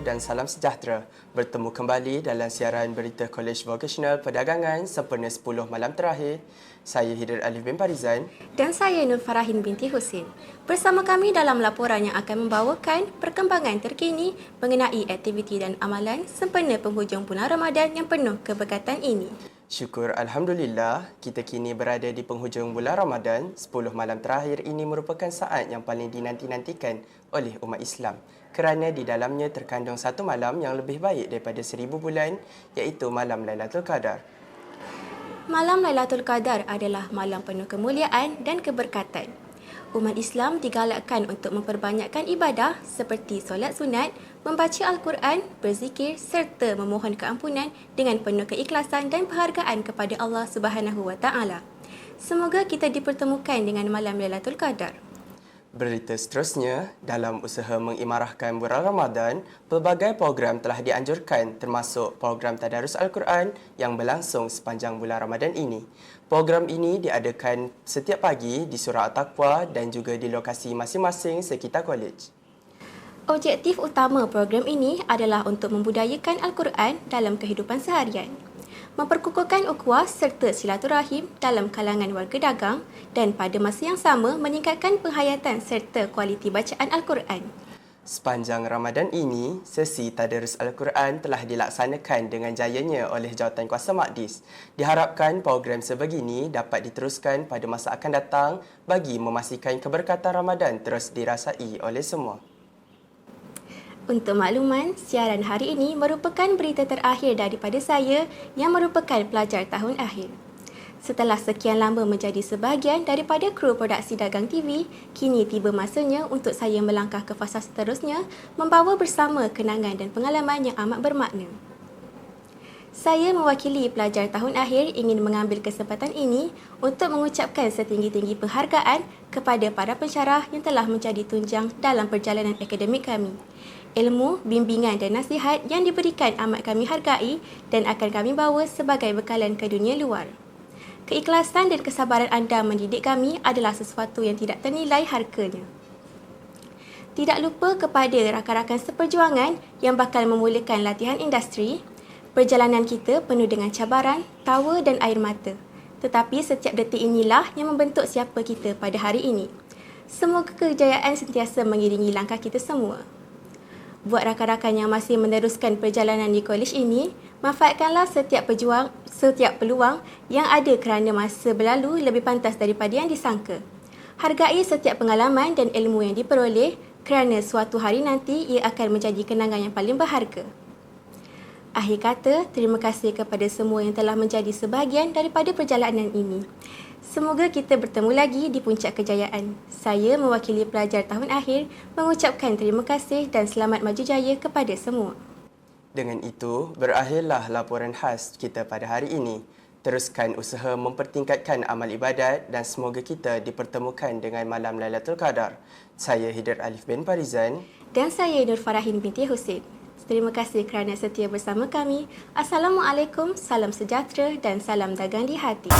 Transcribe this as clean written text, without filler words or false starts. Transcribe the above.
dan salam sejahtera. Bertemu kembali dalam siaran berita Kolej Vocational Perdagangan sempena 10 malam terakhir. Saya Hidr Alif bin Farizan. Dan saya Nur Farahin binti Husin. Bersama kami dalam laporan yang akan membawakan perkembangan terkini mengenai aktiviti dan amalan sempena penghujung bulan Ramadan yang penuh keberkatan ini. Syukur Alhamdulillah, kita kini berada di penghujung bulan Ramadan. 10 malam terakhir ini merupakan saat yang paling dinanti-nantikan oleh umat Islam kerana di dalamnya terkandung satu malam yang lebih baik daripada 1000 bulan, iaitu malam Lailatul Qadar. Malam Lailatul Qadar adalah malam penuh kemuliaan dan keberkatan. Umat Islam digalakkan untuk memperbanyakkan ibadah seperti solat sunat, membaca Al-Quran, berzikir serta memohon keampunan dengan penuh keikhlasan dan penghargaan kepada Allah Subhanahu Wa Taala. Semoga kita dipertemukan dengan malam Lailatul Qadar. Berita seterusnya, dalam usaha mengimarahkan bulan Ramadan, pelbagai program telah dianjurkan termasuk program Tadarus Al-Quran yang berlangsung sepanjang bulan Ramadan ini. Program ini diadakan setiap pagi di Surau At-Taqwa dan juga di lokasi masing-masing sekitar kolej. Objektif utama program ini adalah untuk membudayakan Al-Quran dalam kehidupan seharian, memperkukuhkan ukhuwah serta silaturahim dalam kalangan warga dagang dan pada masa yang sama meningkatkan penghayatan serta kualiti bacaan Al-Quran. Sepanjang Ramadan ini, sesi Tadarus Al-Quran telah dilaksanakan dengan jayanya oleh Jawatankuasa Maqdis. Diharapkan program sebegini dapat diteruskan pada masa akan datang bagi memastikan keberkatan Ramadan terus dirasai oleh semua. Untuk makluman, siaran hari ini merupakan berita terakhir daripada saya yang merupakan pelajar tahun akhir. Setelah sekian lama menjadi sebahagian daripada kru produksi Dagang TV, kini tiba masanya untuk saya melangkah ke fasa seterusnya membawa bersama kenangan dan pengalaman yang amat bermakna. Saya mewakili pelajar tahun akhir ingin mengambil kesempatan ini untuk mengucapkan setinggi-tinggi penghargaan kepada para pensyarah yang telah menjadi tunjang dalam perjalanan akademik kami. Ilmu, bimbingan dan nasihat yang diberikan amat kami hargai dan akan kami bawa sebagai bekalan ke dunia luar. Keikhlasan dan kesabaran anda mendidik kami adalah sesuatu yang tidak ternilai harganya. Tidak lupa kepada rakan-rakan seperjuangan yang bakal memulakan latihan industri. Perjalanan kita penuh dengan cabaran, tawa dan air mata. Tetapi setiap detik inilah yang membentuk siapa kita pada hari ini. Semoga kejayaan sentiasa mengiringi langkah kita semua. Buat rakan-rakan yang masih meneruskan perjalanan di kolej ini, manfaatkanlah setiap peluang yang ada kerana masa berlalu lebih pantas daripada yang disangka. Hargai setiap pengalaman dan ilmu yang diperoleh kerana suatu hari nanti ia akan menjadi kenangan yang paling berharga. Akhir kata, terima kasih kepada semua yang telah menjadi sebahagian daripada perjalanan ini. Semoga kita bertemu lagi di puncak kejayaan. Saya mewakili pelajar tahun akhir mengucapkan terima kasih dan selamat maju jaya kepada semua. Dengan itu, berakhirlah laporan khas kita pada hari ini. Teruskan usaha mempertingkatkan amal ibadat dan semoga kita dipertemukan dengan malam Lailatul Qadar. Saya Hidr Alif bin Farizan. Dan saya Nur Farahin binti Husin. Terima kasih kerana setia bersama kami. Assalamualaikum, salam sejahtera dan salam dagang di hati.